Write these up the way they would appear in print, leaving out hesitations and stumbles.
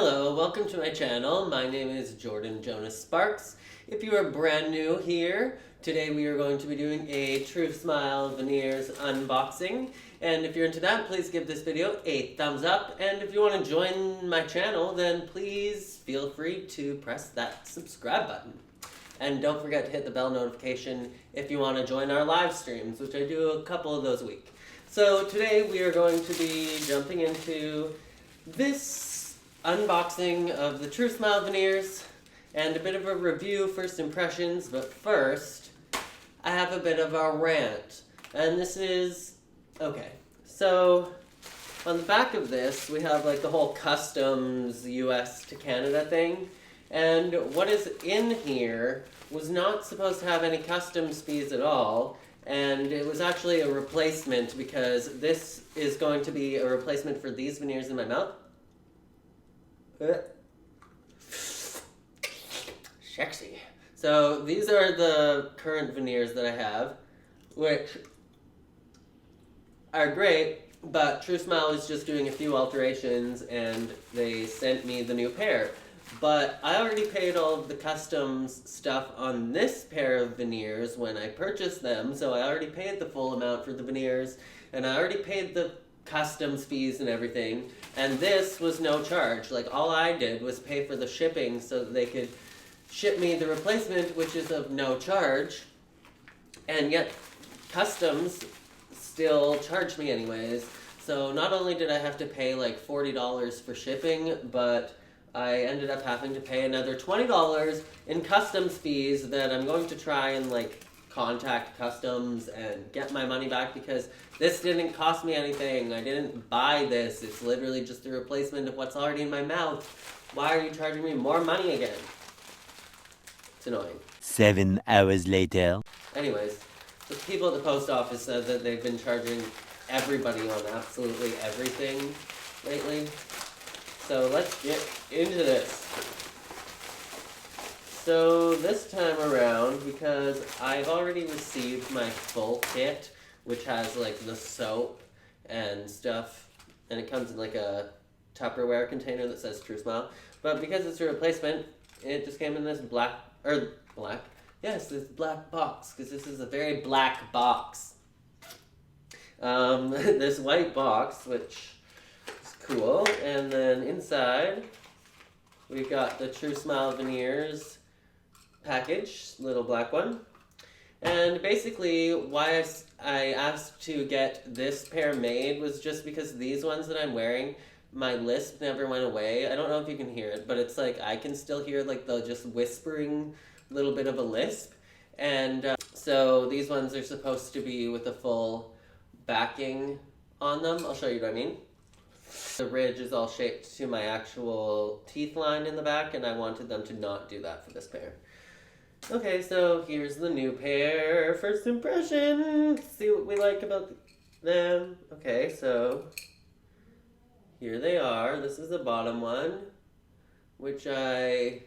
Hello, welcome to my channel. My name is Jordan Jonas Sparks. If you are brand new here, today we are going to be doing a TRUSMILE Veneers unboxing. And if you're into that, please give this video a thumbs up. And if you want to join my channel, then please feel free to press that subscribe button. And don't forget to hit the bell notification if you want to join our live streams, which I do a couple of those a week. So today we are going to be jumping into this unboxing of the TRUSMILE Veneers and a bit of a review, first impressions, but first I have a bit of a rant. And this is, okay, so on the back of this we have like the whole customs US to Canada thing, and what is in here was not supposed to have any customs fees at all, and it was actually a replacement because this is going to be a replacement for these veneers in my mouth. Sexy. So these are the current veneers that I have, which are great, but TRUSMILE is just doing a few alterations and they sent me the new pair. But I already paid all of the customs stuff on this pair of veneers when I purchased them, so I already paid the full amount for the veneers, and I already paid the customs fees and everything, and this was no charge. Like, all I did was pay for the shipping so that they could ship me the replacement, which is of no charge, and yet customs still charged me anyways. So not only did I have to pay like $40 for shipping, but I ended up having to pay another $20 in customs fees that I'm going to try and like contact customs and get my money back, because this didn't cost me anything. I didn't buy this. It's literally just a replacement of what's already in my mouth. Why are you charging me more money again? It's annoying. 7 hours later. Anyways, the people at the post office said that they've been charging everybody on absolutely everything lately. So let's get into this. So this time around, because I've already received my full kit, which has like the soap and stuff, and it comes in like a Tupperware container that says TRUSMILE, but because it's a replacement, it just came in this this black box, because this is a very black box. This white box, which is cool, and then inside we've got the TRUSMILE Veneers package, little black one. And basically why I asked to get this pair made was just because these ones that I'm wearing, my lisp never went away. I don't know if you can hear it, but it's like I can still hear like the just whispering little bit of a lisp. And so these ones are supposed to be with a full backing on them. I'll show you what I mean. The ridge is all shaped to my actual teeth line in the back, and I wanted them to not do that for this pair. Okay, so here's the new pair. First impression. Let's see what we like about them. Okay, so here they are. This is the bottom one, which I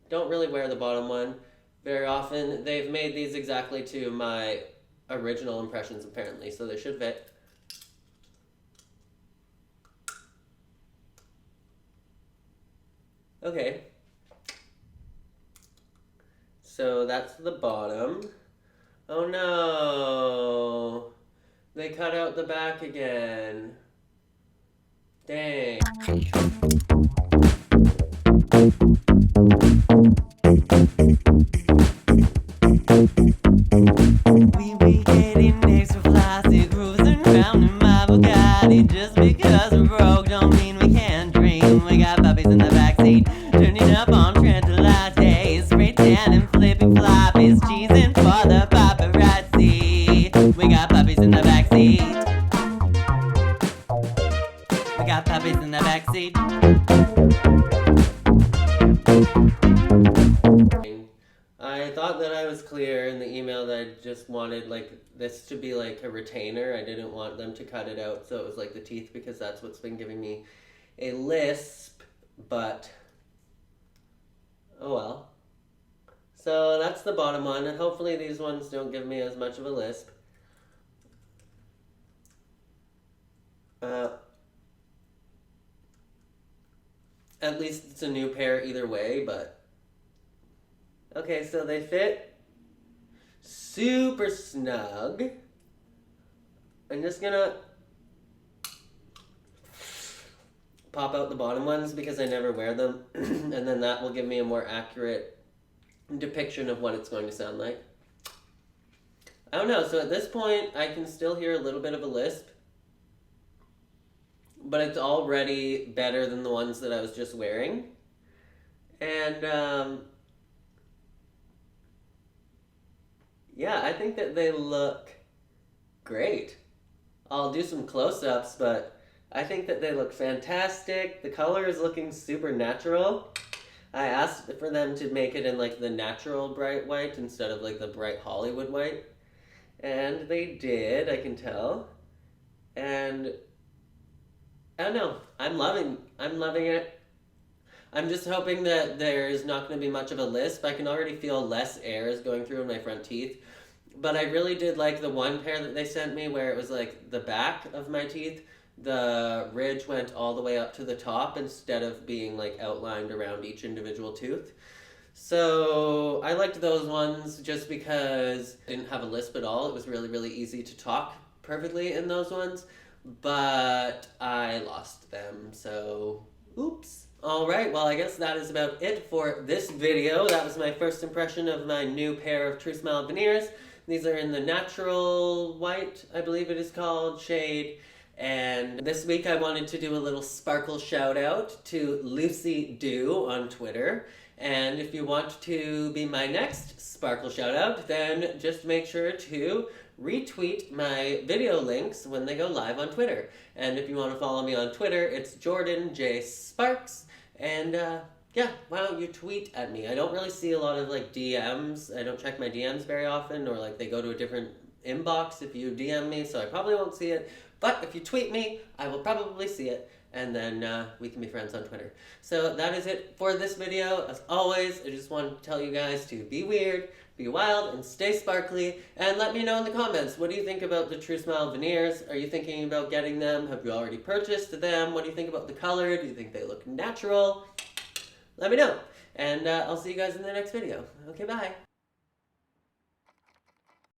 don't really wear the bottom one very often. They've made these exactly to my original impressions apparently, so they should fit. Okay. So that's the bottom. Oh no! They cut out the back again. Dang. We be getting extra flossy, cruising round in my Bugatti. Just because we're broke don't mean we can't dream. We got puppies in the backseat, turning up on Trent lattes, spray tan and flipping floppies, cheesing for the paparazzi. We got puppies in the backseat. We got puppies in the backseat. I thought that I was clear in the email that I just wanted like this to be like a retainer. I didn't want them to cut it out so it was like the teeth, because that's what's been giving me a lisp, but oh well. So that's the bottom one, and hopefully these ones don't give me as much of a lisp. At least it's a new pair either way, but... Okay, so they fit super snug. I'm just gonna pop out the bottom ones because I never wear them, and then that will give me a more accurate depiction of what it's going to sound like. I don't know, so at this point I can still hear a little bit of a lisp, but it's already better than the ones that I was just wearing. And yeah, I think that they look great. I'll do some close-ups, but I think that they look fantastic. The color is looking super natural. I asked for them to make it in like the natural bright white instead of like the bright Hollywood white. And they did, I can tell. And I don't know, I'm loving it. I'm just hoping that there's not going to be much of a lisp. I can already feel less air is going through in my front teeth. But I really did like the one pair that they sent me where it was like the back of my teeth, the ridge went all the way up to the top instead of being like outlined around each individual tooth. So I liked those ones just because I didn't have a lisp at all. It was really, really easy to talk perfectly in those ones, but I lost them, so oops. Alright, well I guess that is about it for this video. That was my first impression of my new pair of TRUSMILE veneers. These are in the natural white, I believe it is called, shade. And this week I wanted to do a little sparkle shout out to Lucy Dew on Twitter. And if you want to be my next sparkle shout out, then just make sure to retweet my video links when they go live on Twitter. And if you want to follow me on Twitter, it's Jordan J. Sparks. And yeah, why don't you tweet at me? I don't really see a lot of like DMs. I don't check my DMs very often, or like they go to a different inbox if you DM me, so I probably won't see it. But if you tweet me, I will probably see it, and then we can be friends on Twitter. So that is it for this video. As always, I just want to tell you guys to be weird, be wild, and stay sparkly, and let me know in the comments, what do you think about the TRUSMILE veneers? Are you thinking about getting them? Have you already purchased them? What do you think about the color? Do you think they look natural? Let me know, and I'll see you guys in the next video. Okay, bye.